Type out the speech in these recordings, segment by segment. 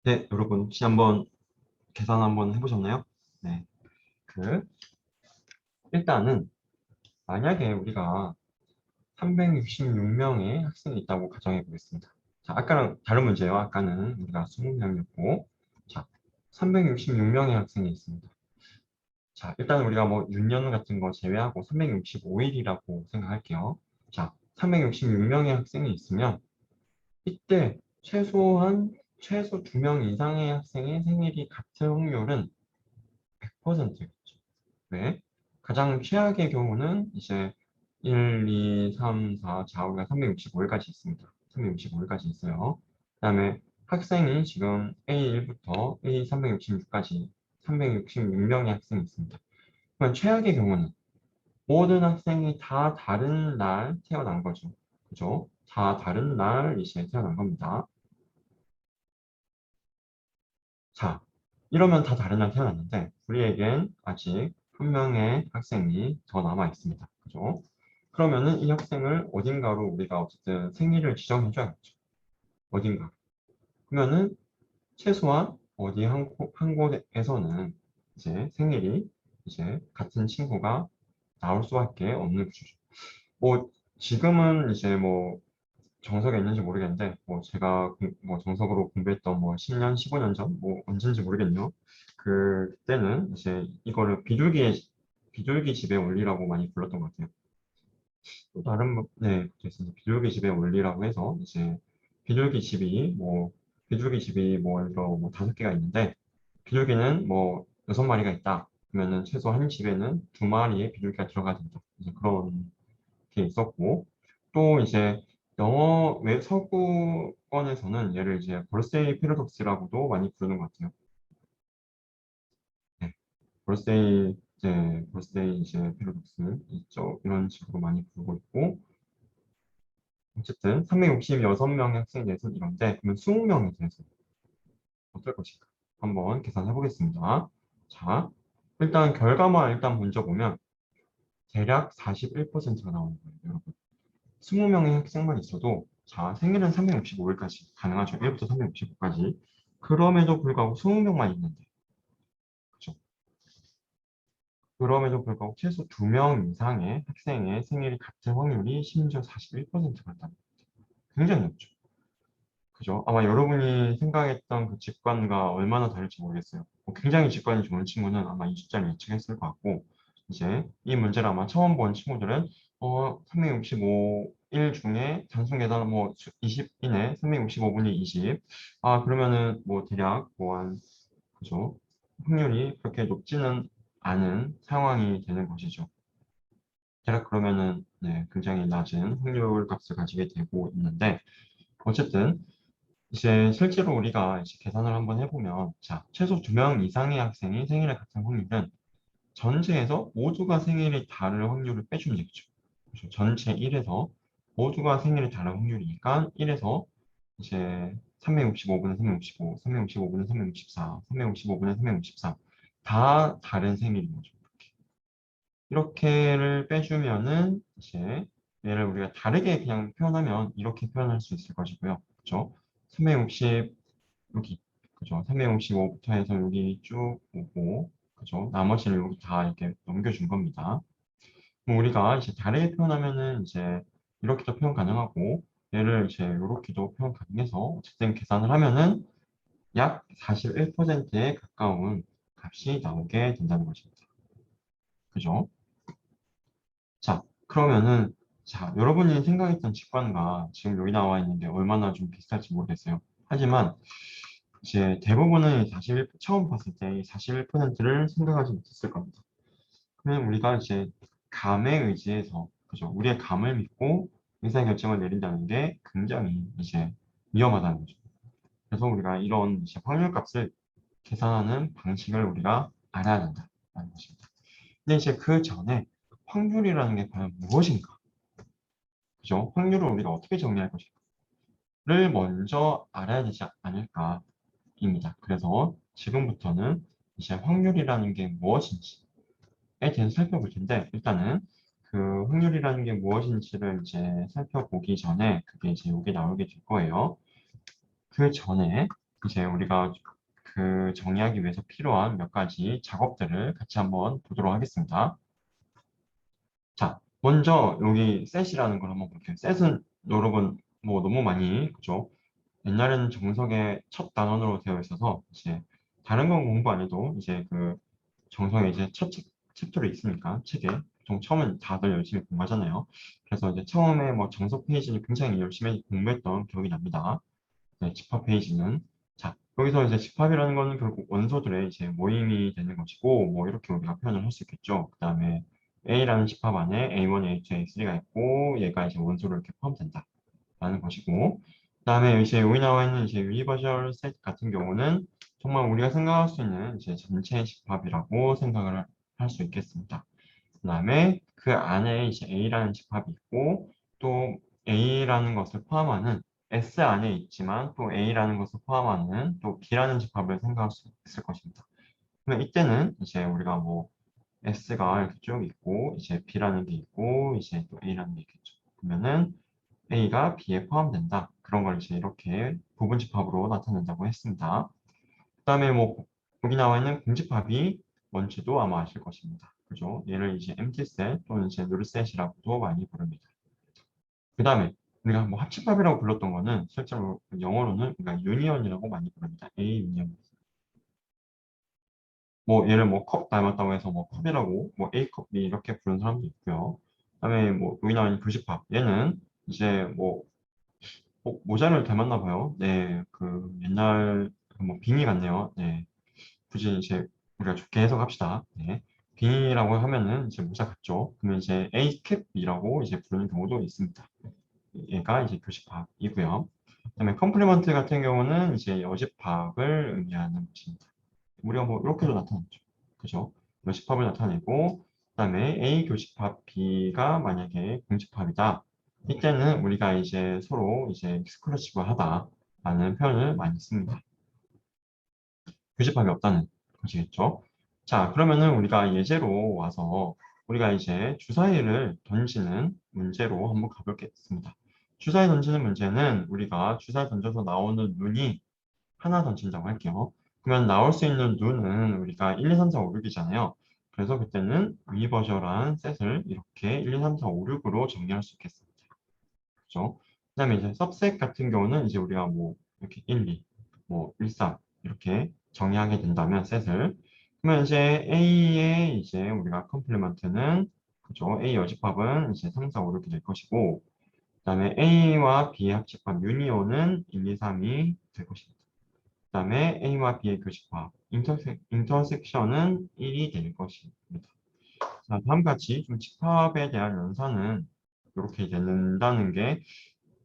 네, 여러분 혹시 한번 계산 한번 해보셨나요? 네, 그 일단은 만약에 우리가 366명의 학생이 있다고 가정해 보겠습니다. 자, 아까랑 다른 문제예요. 아까는 우리가 20명이었고, 자, 366명의 학생이 있습니다. 자, 일단 우리가 뭐 윤년 같은 거 제외하고 365일이라고 생각할게요. 자, 366명의 학생이 있으면 이때 최소 2명 이상의 학생의 생일이 같은 확률은 100%겠죠. 왜? 가장 최악의 경우는 이제 1, 2, 3, 4, 좌우가 365일까지 있습니다. 365일까지 있어요. 그 다음에 학생이 지금 A1부터 A366까지 366명의 학생이 있습니다. 그러면 최악의 경우는 모든 학생이 다 다른 날 태어난 거죠. 그죠? 다 다른 날 이제 태어난 겁니다. 자, 이러면 다 다른 날 태어났는데 우리에겐 아직 한 명의 학생이 더 남아 있습니다. 그죠? 그러면은 이 학생을 어딘가로 우리가 어쨌든 생일을 지정해 줘야겠죠. 어딘가. 그러면은 최소한 어디 한 곳에서는 이제 생일이 이제 같은 친구가 나올 수밖에 없는 구조죠. 뭐 지금은 이제 뭐 정석에 있는지 모르겠는데 뭐 제가 뭐 정석으로 공부했던 뭐 10년, 15년 전 뭐 언제인지 모르겠네요. 그때는 이제 이거를 비둘기 집의 원리라고 많이 불렀던 것 같아요. 또 다른 네, 그렇습니다. 비둘기 집의 원리라고 해서 이제 비둘기 집이 뭐 예를 들어 뭐 5개가 있는데 비둘기는 뭐 6마리가 있다. 그러면은 최소 한 집에는 2마리의 비둘기가 들어가야 된다. 이제 그런 게 있었고 또 이제 영어 외 서구권에서는 얘를 이제 벌세이 패러독스라고도 많이 부르는 것 같아요. 네. 벌세이 이제 패러독스 있죠. 이런 식으로 많이 부르고 있고 어쨌든 366명의 학생에 대해서는 이런데 그러면 20명에 대해서 어떨 것인가? 한번 계산해 보겠습니다. 자, 일단 결과만 일단 먼저 보면 대략 41%가 나오는 거예요, 여러분. 20명의 학생만 있어도 자, 생일은 365일까지 가능하죠. 1부터 365까지. 그럼에도 불구하고 20명만 있는데, 그죠? 그럼에도 불구하고 최소 2명 이상의 학생의 생일이 같은 확률이 심지어 41%가 있다는 거죠. 굉장히 높죠. 그죠? 아마 여러분이 생각했던 그 직관과 얼마나 다를지 모르겠어요. 뭐 굉장히 직관이 좋은 친구는 아마 이 숫자를 예측했을 것 같고, 이제 이 문제를 아마 처음 본 친구들은 365일 중에 단순 계산 뭐 20이네, 365분의 20. 아, 그러면은 뭐 대략 뭐한 그죠? 확률이 그렇게 높지는 않은 상황이 되는 것이죠. 대략 그러면은 네, 굉장히 낮은 확률 값을 가지게 되고 있는데, 어쨌든 이제 실제로 우리가 이제 계산을 한번 해보면, 자, 최소 2명 이상의 학생이 생일에 같은 확률은 전체에서 모두가 생일이 다를 확률을 빼주면 되겠죠. 그렇죠? 전체 1에서 모두가 생일이 다른 확률이니까 1에서 이제 365분의 365, 365분의 364, 365분의 364. 다 다른 생일인 거죠. 이렇게를 빼주면은 이제 얘를 우리가 다르게 그냥 표현하면 이렇게 표현할 수 있을 것이고요. 그렇죠? 360 여기 그죠? 365부터 해서 여기 쭉 오고 그죠? 나머지를 여기 다 이렇게 넘겨준 겁니다. 그럼 우리가 이제 다르게 표현하면은 이제 이렇게도 표현 가능하고 얘를 이제 이렇게도 표현 가능해서 어쨌든 계산을 하면은 약 41%에 가까운 값이 나오게 된다는 것입니다. 그죠? 자, 그러면은, 자, 여러분이 생각했던 직관과 지금 여기 나와 있는 게 얼마나 좀 비슷할지 모르겠어요. 하지만, 이제 대부분은 41, 처음 봤을 때 41%를 생각하지 못했을 겁니다. 그러면 우리가 이제 감에 의지해서, 그죠? 우리의 감을 믿고 의사결정을 내린다는 게 굉장히 이제 위험하다는 거죠. 그래서 우리가 이런 이제 확률값을 계산하는 방식을 우리가 알아야 된다는 것입니다. 근데 이제 그 전에 확률이라는 게 과연 무엇인가? 그죠? 확률을 우리가 어떻게 정리할 것인가를 먼저 알아야 되지 않을까입니다. 그래서 지금부터는 이제 확률이라는 게 무엇인지에 대해서 살펴볼 텐데, 일단은 그 확률이라는 게 무엇인지를 이제 살펴보기 전에 그게 이제 여기 나오게 될 거예요. 그 전에 이제 우리가 그 정의하기 위해서 필요한 몇 가지 작업들을 같이 한번 보도록 하겠습니다. 자, 먼저 여기 셋이라는 걸 한번 볼게요. 셋은 여러분 뭐 너무 많이 그죠? 옛날에는 정석의 첫 단원으로 되어 있어서 이제 다른 건 공부 안 해도 이제 그 정석에 이제 첫 챕터로 있으니까 책에 보통 처음엔 다들 열심히 공부하잖아요. 그래서 이제 처음에 뭐 정석 페이지는 굉장히 열심히 공부했던 기억이 납니다. 네, 집합 페이지는 자 여기서 이제 집합이라는 거는 결국 원소들의 이제 모임이 되는 것이고 뭐 이렇게 우리가 표현을 할 수 있겠죠. 그 다음에 A라는 집합 안에 A1, A2, A3가 있고 얘가 이제 원소로 이렇게 포함된다. 라는 것이고 그다음에 이제 여기 나와 있는 이제 유니버셜 셋 같은 경우는 정말 우리가 생각할 수 있는 이제 전체 집합이라고 생각을 할 수 있겠습니다. 그다음에 그 안에 이제 A라는 집합이 있고 또 A라는 것을 포함하는 S 안에 있지만 또 A라는 것을 포함하는 또 B라는 집합을 생각할 수 있을 것입니다. 그러면 이때는 이제 우리가 뭐 S가 이렇게 쭉 있고 이제 B라는 게 있고 이제 또 A라는 게 있겠죠. 그러면은 A가 B에 포함된다. 그런 걸 이제 이렇게 부분집합으로 나타낸다고 했습니다. 그다음에 뭐 여기 나와 있는 공집합이 뭔지도 아마 아실 것입니다. 그죠? 얘를 이제 empty set 또는 이제 null set이라고도 많이 부릅니다. 그다음에 우리가 뭐 합집합이라고 불렀던 거는 실제로 영어로는 우리가 union이라고 많이 부릅니다. A union. 뭐 얘를 뭐 컵 닮았다고 해서 뭐 컵이라고 뭐 A 컵 B 이렇게 부르는 사람도 있고요. 그다음에 뭐 여기 나와 있는 교집합 얘는 이제 뭐 모자를 닮았나 봐요. 네, 그 옛날 뭐 빙의 같네요. 네, 굳이 이제 우리가 좋게 해석합시다. 네, 빙의라고 하면은 이제 모자 같죠. 그러면 이제 A 캡이라고 이제 부르는 경우도 있습니다. 얘가 이제 교집합이고요. 그다음에 컴플리먼트 같은 경우는 이제 여집합을 의미하는 것입니다. 우리가 뭐 이렇게도 나타났죠. 그죠? 여집합을 나타내고 그다음에 A 교집합 B가 만약에 공집합이다. 이때는 우리가 이제 서로 이제 익스클루시브하다라는 표현을 많이 씁니다. 교집합이 없다는 것이겠죠. 자, 그러면은 우리가 예제로 와서 우리가 이제 주사위를 던지는 문제로 한번 가보겠습니다. 주사위 던지는 문제는 우리가 주사위 던져서 나오는 눈이 하나 던진다고 할게요. 그러면 나올 수 있는 눈은 우리가 1, 2, 3, 4, 5, 6이잖아요. 그래서 그때는 유니버셜한 셋을 이렇게 1, 2, 3, 4, 5, 6으로 정리할 수 있겠습니다. 그죠? 그다음에 이제 सब셋 같은 경우는 이제 우리가 뭐 이렇게 1, 2, 뭐 1, 3 이렇게 정의하게 된다면 셋을 그러면 이제 A의 이제 우리가 컴플리먼트는 그죠? A 여집합은 이제 3, 4, 5 이렇게 될 것이고 그다음에 A와 B의 합집합 유니온은 1, 2, 3이 될 것입니다. 그다음에 A와 B의 교집합 인터섹션은 1이 될 것입니다. 자, 다음과 같이 좀 집합에 대한 연산은 이렇게 된다는 게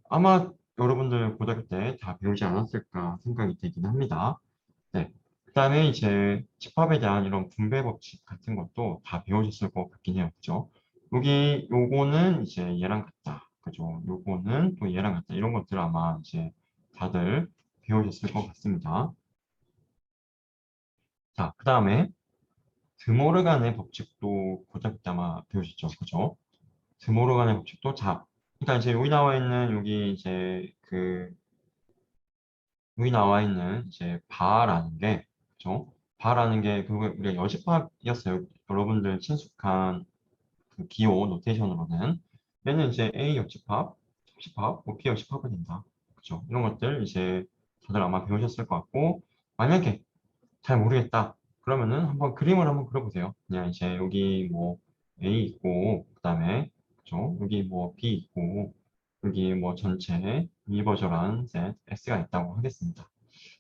아마 여러분들 고등학교 때 다 배우지 않았을까 생각이 되긴 합니다. 네. 그다음에 이제 집합에 대한 이런 분배 법칙 같은 것도 다 배우셨을 것 같긴 해요. 그죠? 여기 요거는 이제 얘랑 같다. 그죠? 요거는 또 얘랑 같다. 이런 것들 아마 이제 다들 배우셨을 것 같습니다. 자, 그다음에 드모르간의 법칙도 고등학교 때 아마 배우셨죠? 그죠? 드모르간의 법칙도 자, 그러니까 이제 여기 나와 있는 여기 이제 그 여기 나와 있는 이제 바라는 게 그죠? 바라는 게 그거 우리가 여집합이었어요. 여러분들 친숙한 그 기호 노테이션으로는 얘는 이제 A 여집합, 접집합, 뭐 B 여집합이 된다. 그죠? 이런 것들 이제 다들 아마 배우셨을 것 같고 만약에 잘 모르겠다. 그러면은 한번 그림을 한번 그려보세요. 그냥 이제 여기 뭐 A 있고 그다음에 그죠? 여기 뭐 B 있고 여기 뭐 전체 유니버셜한 셋 S가 있다고 하겠습니다.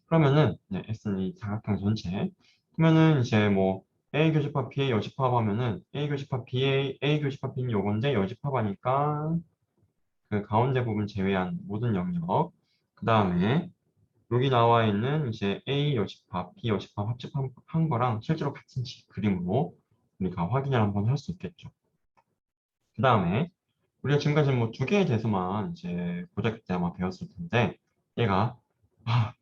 그러면은 네, S는 이 사각형 전체. 그러면은 이제 뭐 A 교집합 B의 여집합 하면은 A 교집합 B의 A 교집합 B는 요건데 여집합하니까 그 가운데 부분 제외한 모든 영역. 그 다음에 여기 나와 있는 이제 A 여집합, B 여집합 합집한 거랑 실제로 같은 그림으로 우리가 확인을 한번 할 수 있겠죠. 그 다음에 우리가 지금까지 뭐 두 개에 대해서만 이제 고등학교 때 아마 배웠을 텐데 얘가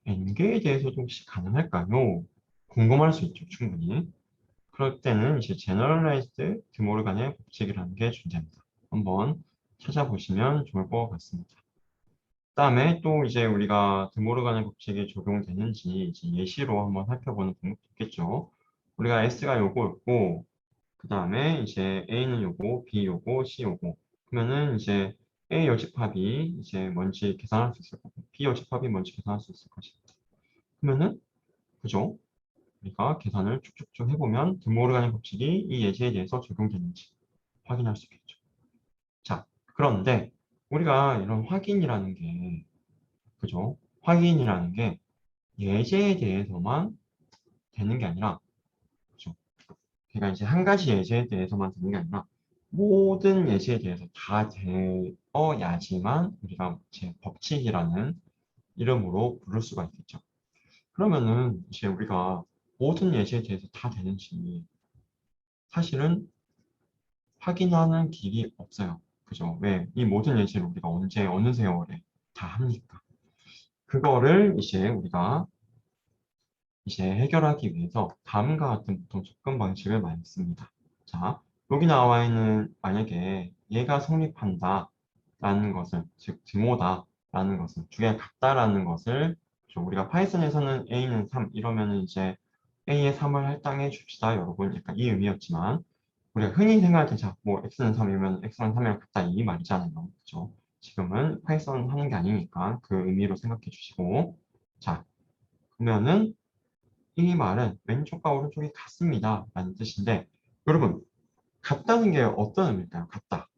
N개에 대해서도 혹시 가능할까요? 궁금할 수 있죠, 충분히. 그럴 때는 이제 Generalized 드모르간의 법칙이라는 게 존재합니다. 한번 찾아보시면 좋을 것 같습니다. 그다음에 또 이제 우리가 드모르간의 법칙이 적용되는지 이제 예시로 한번 살펴보는 방법도 있겠죠. 우리가 S가 요거였고, 그 다음에 이제 A는 요거, B 요거, C 요거. 그러면은 이제 A 여집합이 이제 뭔지 계산할 수 있을 거고, B 여집합이 뭔지 계산할 수 있을 것입니다. 그러면은, 그죠? 우리가 계산을 쭉쭉쭉 해보면 드모르간의 법칙이 이 예제에 대해서 적용되는지 확인할 수 있겠죠. 자, 그런데 우리가 이런 확인이라는 게, 그죠? 확인이라는 게 예제에 대해서만 되는 게 아니라, 그죠? 그러니까 이제 한 가지 예제에 대해서만 되는 게 아니라 모든 예제에 대해서 다 되어야지만 우리가 제 법칙이라는 이름으로 부를 수가 있겠죠. 그러면은 이제 우리가 모든 예제에 대해서 다 되는지 사실은 확인하는 길이 없어요. 그죠? 왜? 이 모든 예제를 우리가 언제, 어느 세월에 다 합니까? 그거를 이제 우리가 이제 해결하기 위해서 다음과 같은 보통 접근 방식을 많이 씁니다. 자, 여기 나와 있는 만약에 얘가 성립한다 라는 것을, 즉 등호다 라는 것을, 두 개가 같다라는 것을 우리가 파이썬에서는 A는 3 이러면은 이제 A의 3을 할당해 줍시다 여러분, 약간 이 의미였지만 우리가 흔히 생각할 때 자, 뭐 X는 3이면 X랑 3이랑 같다 이 말이잖아요. 그죠? 지금은 파이썬 하는 게 아니니까 그 의미로 생각해 주시고, 자, 그러면은 이 말은 왼쪽과 오른쪽이 같습니다 라는 뜻인데, 여러분 같다는 게 어떤 의미일까요? 같다,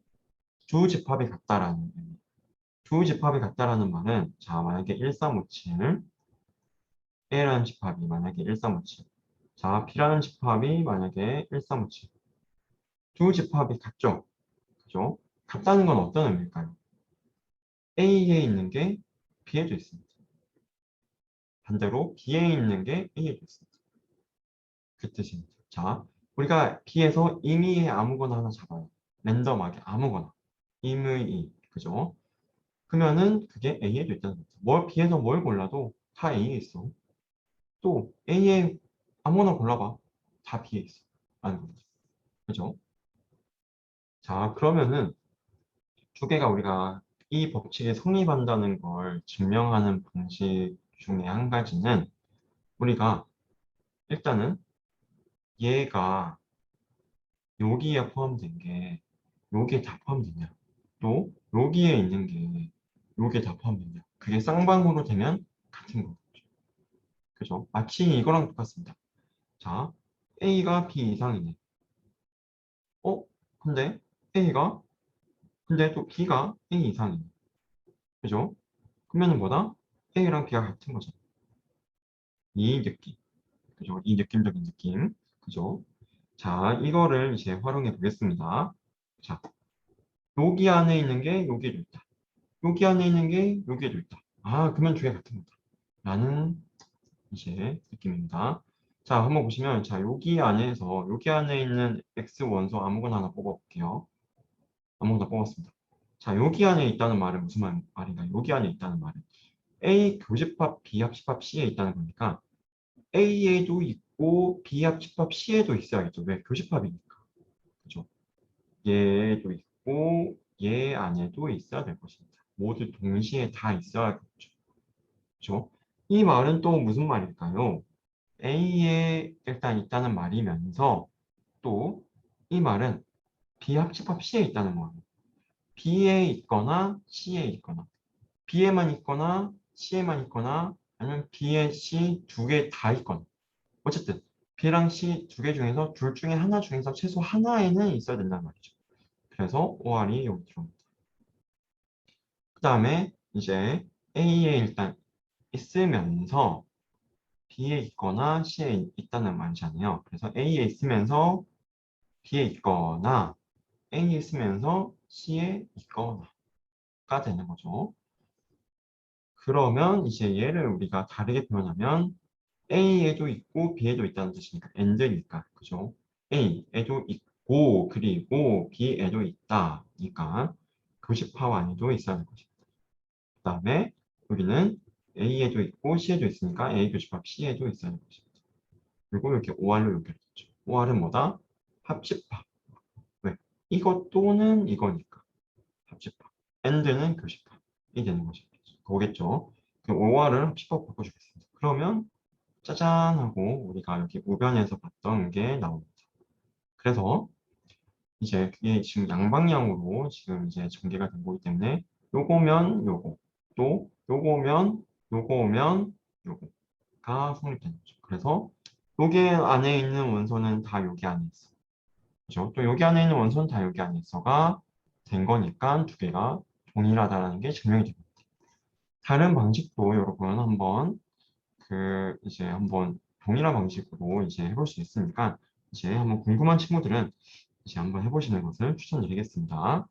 두 집합이 같다라는 의미. 두 집합이 같다라는 말은 자, 만약에 1357 A라는 집합이 만약에 1357, 자 B라는 집합이 만약에 1357, 두 집합이 같죠? 그죠? 같다는 건 어떤 의미일까요? A에 있는 게 B에도 있습니다. 반대로 B에 있는 게 A에도 있습니다. 그 뜻입니다. 자, 우리가 B에서 임의의 아무거나 하나 잡아요. 랜덤하게 아무거나. 임의, 그죠? 그러면은 그게 A에도 있다는 거죠. B에서 뭘 골라도 다 A에 있어. 또 A에 아무거나 골라봐. 다 B에 있어. 라는 거죠. 그죠? 자, 그러면은 두 개가 우리가 이 법칙이 성립한다는 걸 증명하는 방식 중에 한 가지는 우리가 일단은 얘가 여기에 포함된 게 여기에 다 포함되냐, 또 여기에 있는 게 여기에 다 포함되냐, 그게 쌍방으로 되면 같은 거죠. 그죠? 마치 이거랑 똑같습니다. 자, A가 B 이상이네. 어? 근데 A가 근데 또 B가 A 이상이네. 그죠? 그러면은 뭐다? A랑 B가 같은 거죠. 이 느낌. 그죠? 이 느낌적인 느낌. 그죠? 자, 이거를 이제 활용해 보겠습니다. 자, 여기 안에 있는 게 여기에도 있다. 여기 안에 있는 게 여기에도 있다. 아, 그러면 두 개 같은 거다. 라는 이제 느낌입니다. 자, 한번 보시면, 자, 여기 안에서, 여기 안에 있는 X 원소 아무거나 하나 뽑아볼게요. 아무거나 뽑았습니다. 자, 여기 안에 있다는 말은 무슨 말인가? 여기 안에 있다는 말은 A 교집합, B 합집합 C에 있다는 거니까 A에도 있고 B 합집합 C에도 있어야겠죠. 왜? 교집합이니까. 그죠? 얘도 있고 얘 안에도 있어야 될 것입니다. 모두 동시에 다 있어야겠죠. 그죠? 이 말은 또 무슨 말일까요? A에 일단 있다는 말이면서 또 이 말은 B 합집합 C에 있다는 말이에요. B에 있거나 C에 있거나 B에만 있거나 C에만 있거나 아니면 B에 C 두 개 다 있거나 어쨌든 B랑 C 두 개 중에서 둘 중에 하나 중에서 최소 하나에는 있어야 된다는 말이죠. 그래서 OR이 여기 들어옵니다. 그 다음에 이제 A에 일단 있으면서 B에 있거나 C에 있다는 말이잖아요. 그래서 A에 있으면서 B에 있거나 A에 있으면서 C에 있거나가 되는 거죠. 그러면 이제 얘를 우리가 다르게 표현하면 A에도 있고 B에도 있다는 뜻이니까 AND니까 그죠? A에도 있고 그리고 B에도 있다니까 교집합 안에도 있어야 할 것입니다. 그 다음에 여기는 A에도 있고 C에도 있으니까 A 교집합 C에도 있어야 할 것입니다. 그리고 이렇게 OR로 연결했죠. OR은 뭐다? 합집합. 왜? 이것 또는 이거니까 합집합. AND는 교집합이 되는 것입니다. 그거겠죠. 그 5화를 합식법 바꿔주겠습니다. 그러면 짜잔 하고 우리가 여기 우변에서 봤던 게 나옵니다. 그래서 이제 그게 지금 양방향으로 지금 이제 전개가 된 거기 때문에 요거면 요거, 또 요거면 요거면 요거가 성립되는 거죠. 그래서 여기 안에 있는 원소는 다 여기 안에 있어. 그죠? 또 여기 안에 있는 원소는 다 여기 안에 있어가 된 거니까 두 개가 동일하다는 게 증명이 됩니다. 다른 방식도 여러분 한번 이제 한번 동일한 방식으로 이제 해볼 수 있으니까 이제 한번 궁금한 친구들은 이제 한번 해보시는 것을 추천드리겠습니다.